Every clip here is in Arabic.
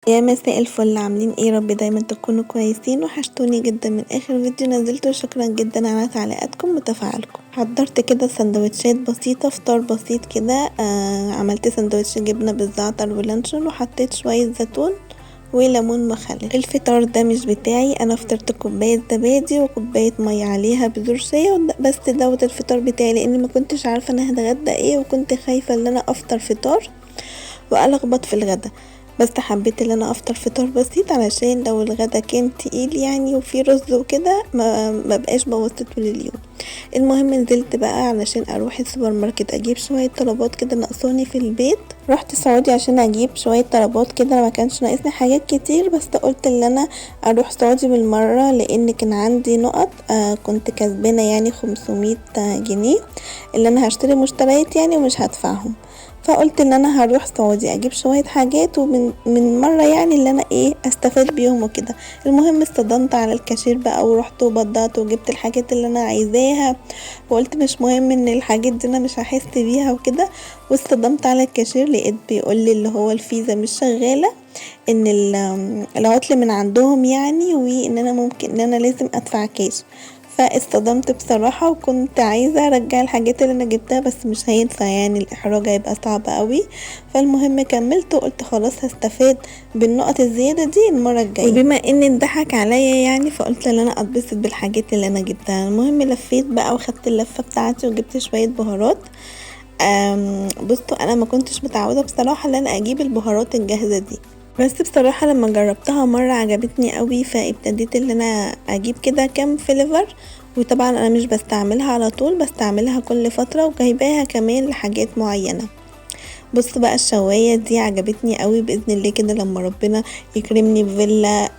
يا مساء الفل، عاملين ايه؟ رب دايما تكونوا كويسين. وحشتوني جدا من اخر فيديو نزلته. شكرا جدا على تعليقاتكم وتفاعلكم. حضرت كده سندوتشات بسيطة، فطار بسيط كده. عملت سندوتش جبنة بالزعتر واللانشون وحطيت شوية زيتون وليمون مخلل. الفطار ده مش بتاعي، انا فطرت كوباية زبادي وكوباية مية عليها بذور شيا بس دوت الفطار بتاعي، لاني ما كنتش عارفة انا هتغدى ايه، وكنت خايفة ان انا افطر فطار والخبط في الغدا. بس حبيت ان انا افطر فطار بسيط علشان لو الغدا كان تقيل يعني وفي رز وكده ما بقاش بوظت طول اليوم. المهم نزلت بقى علشان اروح السوبر ماركت اجيب شويه طلبات كده ناقصاني في البيت. رحت سعودي عشان اجيب شويه طلبات كده، ما كانش ناقصني حاجات كتير، بس قلت ان انا اروح سعودي بالمره لان كان عندي نقط. كنت كسبانه يعني 500 جنيه اللي انا هشتري مشتريات يعني ومش هدفعهم. فقلت ان انا هروح سعودي اجيب شويه حاجات ومن مره يعني اللي انا استفاد بيهم وكده. المهم اصطدمت على الكاشير بقى ورحت وبضعت وجبت الحاجات اللي انا عايزاها، وقلت مش مهم ان الحاجات دي انا مش هحس بيها وكده. واصطدمت على الكاشير لقيت بيقولي اللي هو الفيزا مش شغاله، ان العطل من عندهم يعني، وان انا ممكن ان انا لازم ادفع كاش. فاصطدمت بصراحة وكنت عايزة ارجع الحاجات اللي انا جبتها، بس مش هينفع يعني الاحراج هيبقى صعب قوي. فالمهم كملت وقلت خلاص هستفاد بالنقط الزيادة دي المرة الجاية، وبما ان اتضحك عليا يعني فقلت ان انا اتبسط بالحاجات اللي انا جبتها. المهم لفيت بقى وخدت اللفة بتاعتي وجبت شوية بهارات. بصوا انا ما كنتش متعودة بصراحة ان انا اجيب البهارات الجاهزة دي، بس بصراحة لما جربتها مرة عجبتني قوي، فابتديت ان انا اجيب كده كام فليفر. وطبعا انا مش بستعملها على طول، بستعملها كل فترة وجايباها كمان لحاجات معينة. بص بقى الشواية دي عجبتني قوي، باذن الله كده لما ربنا يكرمني بفيلا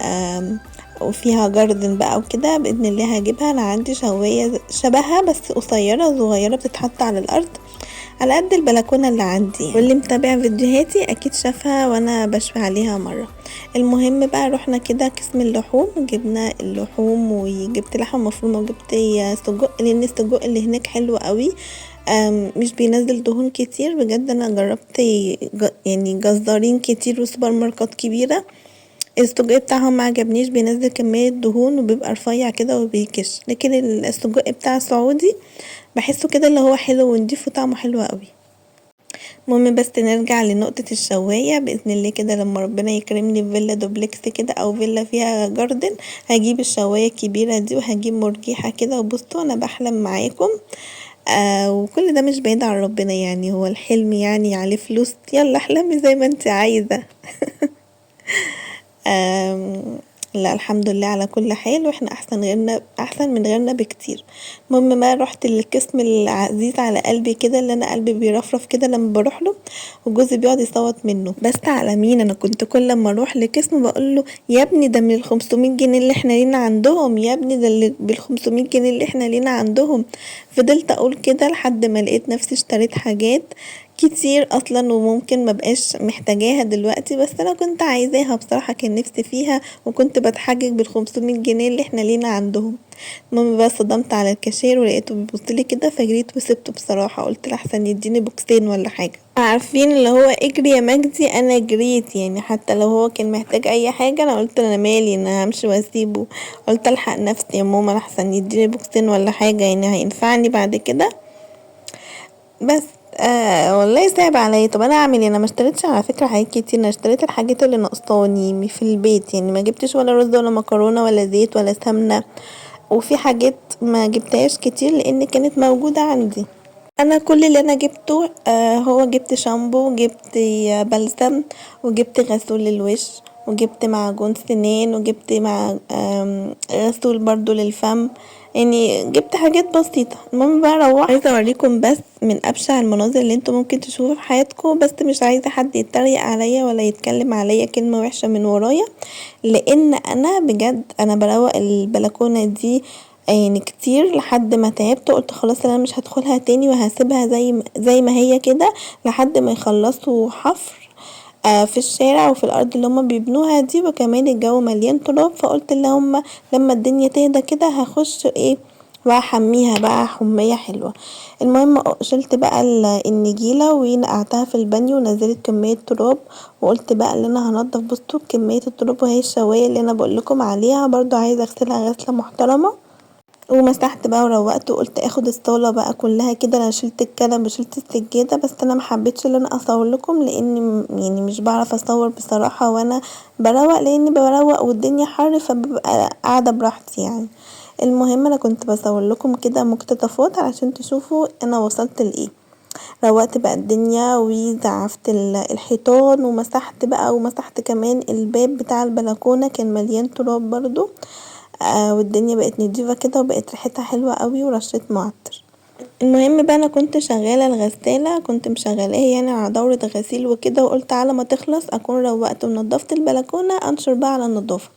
وفيها جاردن بقى وكده باذن الله هجيبها. انا عندي شواية شبهها بس قصيرة صغيرة بتتحط على الارض على قد البلكونه اللي عندي يعني. واللي متابع فيديوهاتي اكيد شافها وانا بشوي عليها مره. المهم بقى رحنا كده قسم اللحوم، جبنا اللحوم وجبت لحمه مفرومه وجبت سجق، لان السجق اللي هناك حلو قوي. مش بينزل دهون كتير بجد. انا جربت يعني جزارين كتير وسوبر ماركت كبيره، السجق بتاعهم ما عجبنيش، بينزل كمية دهون وبيبقى رفيع كده وبيكش. لكن السجق بتاع سعودي بحسه كده اللي هو حلو ونضيف وطعمه حلو قوي. المهم بس نرجع لنقطة الشواية، بإذن الله كده لما ربنا يكرمني بفيلا دوبلكس كده أو فيلا فيها جاردن هجيب الشواية الكبيرة دي وهجيب مرجيحة كده. وبصوا أنا بحلم معاكم وكل ده مش بعيد عن ربنا يعني، هو الحلم يعني عليه فلوس، يلا احلمي زي ما انت عايزة. آمم لا الحمد لله على كل حال، واحنا احسن من غيرنا بكتير. المهم بقى رحت للقسم العزيز على قلبي كده، اللي انا قلبي بيرفرف كده لما بروح له، وجوزي بيقعد يصوت منه. بس على مين؟ انا كنت كل لما اروح لقسم بقول له يا ابني ده من ال 500 جنيه اللي احنا لينا عندهم، يا ابني ده اللي بال 500 جنيه اللي احنا لينا عندهم. فضلت اقول كده لحد ما لقيت نفسي اشتريت حاجات كتير اصلا وممكن مبقاش محتاجاها دلوقتي، بس انا كنت عايزاها بصراحة، كان نفسي فيها وكنت بتحجج بال500 جنيه اللي احنا لينا عندهم. المهم بقى صدمت على الكاشير ولقيته بيبصلي كده فجريت وسبته بصراحة، قلت لحسن يديني بوكسين ولا حاجة. عارفين اللي هو اجري يا مجدي، انا جريت يعني، حتى لو هو كان محتاج اي حاجة انا قلت انا مالي، انا همشي واسيبه. قلت الحق نفسي يا ماما لحسن يديني بوكسين ولا حاجة يعني هينفعني بعد كده. بس والله صعب عليا. طب انا اعمل ايه؟ انا ما اشتريتش على فكره حاجات كتير، انا اشتريت الحاجات اللي ناقصاني في البيت يعني، ما جبتش ولا رز ولا مكرونه ولا زيت ولا سمنه، وفي حاجات ما جبتهاش كتير لان كانت موجوده عندي. انا كل اللي انا جبته هو جبت شامبو، جبت بلسم، وجبت غسول للوش، وجبت معجون سنان، وجبت مع غسول برضو للفم، يعني جبت حاجات بسيطة. المهم بقى اروح عايزة اوريكم بس من ابشع المناظر اللي انتوا ممكن تشوفوا في حياتكم، بس مش عايزة حد يتريق عليا ولا يتكلم عليا كلمة وحشة من ورايا، لان انا بجد انا بروق البلكونة دي يعني كتير لحد ما تعبت، قلت خلاص انا مش هدخلها تاني وهسيبها زي ما هي كده لحد ما يخلصوا حفر في الشارع وفي الارض اللي هما بيبنوها دي، وكمان الجو مليان تراب. فقلت اللي هما لما الدنيا تهدى كده هخش واحميها بقى حمية حلوة. المهم شلت بقى النجيلة ونقعتها في البانيو ونزلت كمية تراب، وقلت بقى ان انا هنضف. بصوا كمية التراب وهي الشواية اللي انا بقولكم عليها برضو عايزة اغسلها غسلة محترمة. ومسحت بقى وروقت وقلت اخد الصالة بقى كلها كده. انا شلت الكنب وشلت السجادة، بس انا محبتش ان انا اصور لكم لان يعني مش بعرف اصور بصراحة وانا بروق، لاني بروق والدنيا حر فببقى قاعدة براحتي يعني. المهم انا كنت بصور لكم كده مقتطفات علشان تشوفوا انا وصلت لايه. روقت بقى الدنيا وزعفت الحيطان ومسحت بقى، ومسحت كمان الباب بتاع البلكونة كان مليان تراب برضو. والدنيا بقت نضيفة كده وبقت ريحتها حلوة قوي ورشيت معطر. المهم بقى انا كنت شغالة الغسالة، كنت مشغلاها يعني على دورة غسيل وكده، وقلت على ما تخلص اكون روقت ونضفت البلكونة انشر بقى على النظافة.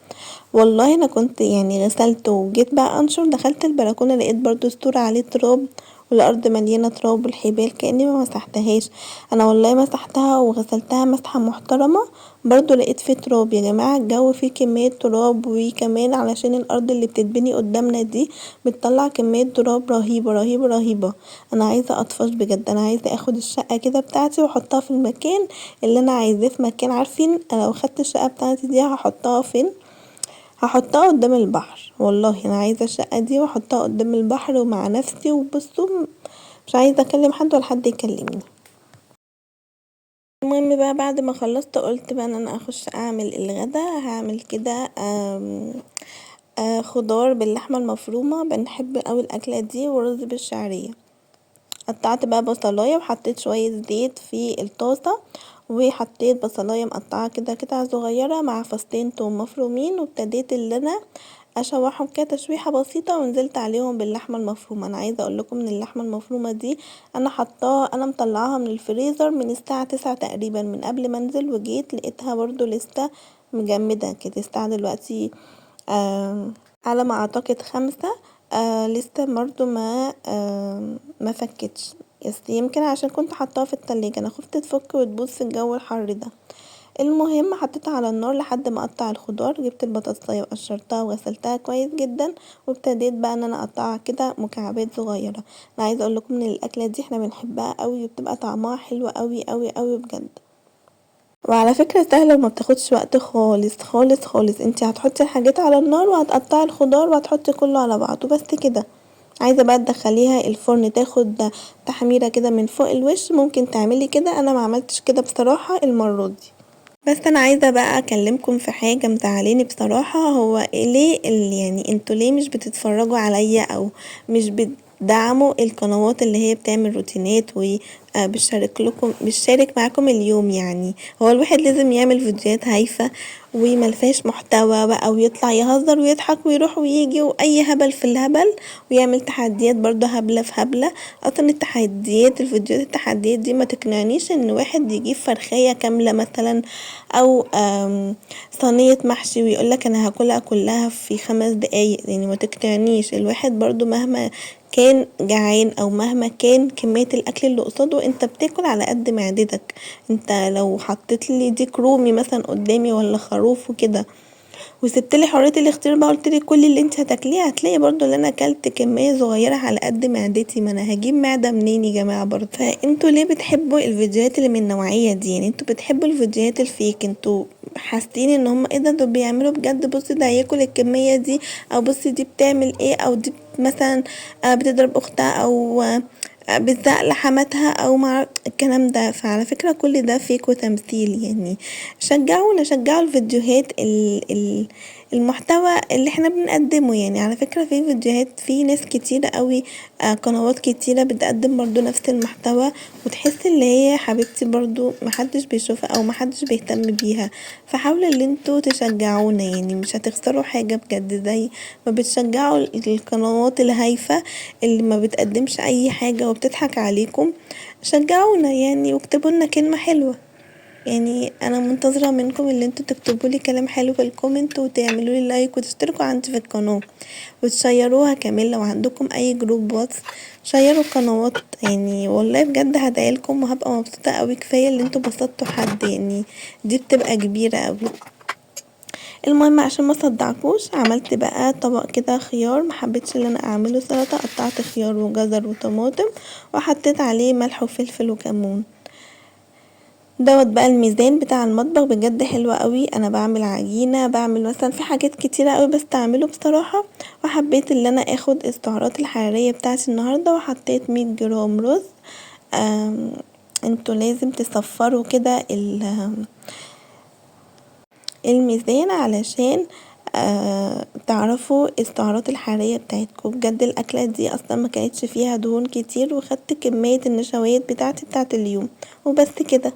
والله انا كنت يعني غسلت وجيت بقى انشر، دخلت البلكونة لقيت برضو ستور عليه تراب والارض مليانة تراب والحبال كأني ما مسحتهاش. انا والله مسحتها وغسلتها مسحة محترمة، برضو لقيت فيه تراب. يا جماعة الجو فيه كمية تراب، وكمان علشان الارض اللي بتتبني قدامنا دي بتطلع كمية تراب رهيبة رهيبة رهيبة. انا عايزة اطفش بجد، انا عايزة اخد الشقة كده بتاعتي واحطها في المكان اللي انا عايزاه، في مكان عارفين أنا لو خدت الشقة بتاعتي دي هحطها فين؟ هحطها قدام البحر. والله انا عايزة الشقة دي واحطها قدام البحر ومع نفسي. وبصوا مش عايزة اكلم حد ولا حد يكلمني. المهم بقى بعد ما خلصت قلت بقى ان انا اخش اعمل الغدا. هعمل كده خضار باللحمة المفرومة، بنحب اوي الاكلة دي، ورز بالشعرية. قطعت بقى بصلاية وحطيت شوية زيت في الطاسة، وحطيت بصلاية مقطعة كده قطع صغيرة مع فصين توم مفرومين، وابتديت اللي انا اشوحهم كده تشويحة بسيطة، ونزلت عليهم باللحمة المفرومة. انا عايزة اقولكم ان اللحمة المفرومة دي انا حطاها، انا مطلعاها من الفريزر من الساعة 9 تقريبا، من قبل ما انزل وجيت لقيتها برضو لسه مجمدة كده. الساعة دلوقتي على ما اعتقد 5. لسه برضو ما فكتش، بس يمكن عشان كنت حطاها في التلاجة انا خفت تفك وتبوظ في الجو الحر ده. المهم حطيتها على النار لحد ما اقطع الخضار، جبت البطاطساية وقشرتها وغسلتها كويس جدا، وابتديت بقى ان انا اقطعها كده مكعبات صغيرة. انا عايزه اقول لكم ان الاكله دي احنا بنحبها قوي وبتبقى طعمها حلو قوي قوي قوي بجد. وعلى فكرة سهلة وما بتاخدش وقت خالص خالص خالص. انتي هتحطي الحاجات على النار وهتقطعي الخضار وهتحطي كله على بعضه بس كده. عايزة بقى تدخليها الفرن تاخد تحميرة كده من فوق الوش، ممكن تعملي كده. انا ما عملتش كده بصراحة المرة دي. بس انا عايزة بقى اكلمكم في حاجة مزعلاني بصراحة. هو ليه يعني انتوا ليه مش بتتفرجوا عليا او مش بتدعموا القنوات اللي هي بتعمل روتينات و بشارك معاكم اليوم؟ يعني هو الواحد لازم يعمل فيديوهات هايفة وملفاش محتوى بقى، ويطلع يهزر ويضحك ويروح ويجي واي هبل في الهبل، ويعمل تحديات برضه هبلة في هبلة. اصلا التحديات الفيديوهات التحديات دي ما تقنعنيش ان واحد يجيب فرخية كاملة مثلا، او صينية محشي ويقولك انا هاكلها كلها في 5 دقايق. يعني ما تقنعنيش. الواحد برضو مهما كان جعان او مهما كان كمية الاكل اللي قصاده، انت بتاكل على قد معدتك. انت لو حطيت لي ديك رومي مثلا قدامي ولا خروف وكده وسبتلي حرية الاختيار بقى قلتلي كل اللي انت هتاكليه، هتلاقي برضو اللي انا اكلت كمية صغيرة على قد معدتي. ما انا هجيب معدة منين يا جماعة برضو؟ فانتوا ليه بتحبوا الفيديوهات اللي من النوعية دي؟ يعني انتوا بتحبوا الفيديوهات الفيك، انتوا حاسين ان هم ايه ده دول بيعملوا بجد؟ بصي ده هياكل الكمية دي، او بصي دي بتعمل ايه، او دي مثلا بتضرب اختها، او بتزق لحماتها، او مع الكلام ده. فعلى فكرة كل ده فيك وتمثيل. يعني شجعوا الفيديوهات المحتوى اللي احنا بنقدمه. يعني على فكرة في فيديوهات في ناس كتيرة قوي، قنوات كتيرة بتقدم برضو نفس المحتوى، وتحس اللي هي حبيبتي برضو محدش بيشوفها او محدش بيهتم بيها. فحاولوا اللي انتوا تشجعونا، يعني مش هتخسروا حاجة بجد، زي ما بتشجعوا القنوات الهايفة اللي ما بتقدمش اي حاجة وبتضحك عليكم. شجعونا يعني واكتبوا لنا كلمة حلوة. يعني انا منتظرة منكم اللي انتوا تكتبوا لي كلام حلو في الكومنت، وتعملوا لي لايك، وتشتركوا عندي في القناة، وتشيروها كمان لو عندكم اي جروب واتس. شيروا القنوات، يعني والله بجد هدعيلكم وهبقى مبسوطة قوي. كفاية اللي انتوا بسطتوا حد، يعني دي بتبقى كبيرة قوي. المهم عشان ما صدعكوش عملت بقى طبق كده خيار، محبتش ان انا اعمله سلطة، قطعت خيار وجزر وطماطم وحطيت عليه ملح وفلفل وكمون. دوت بقى الميزان بتاع المطبخ بجد حلو قوي. انا بعمل عجينة، بعمل مثلا في حاجات كتيرة قوي بستعمله بصراحة، وحبيت ان انا اخد السعرات الحرارية بتاعتي النهاردة وحطيت 100 جرام رز. آم، انتوا لازم تصفروا كده الميزان علشان تعرفوا السعرات الحرارية بتاعتكم. بجد الأكلة دي أصلا ما كانتش فيها دهون كتير، وخدت كمية النشويات بتاعتي بتاعت اليوم وبس كده.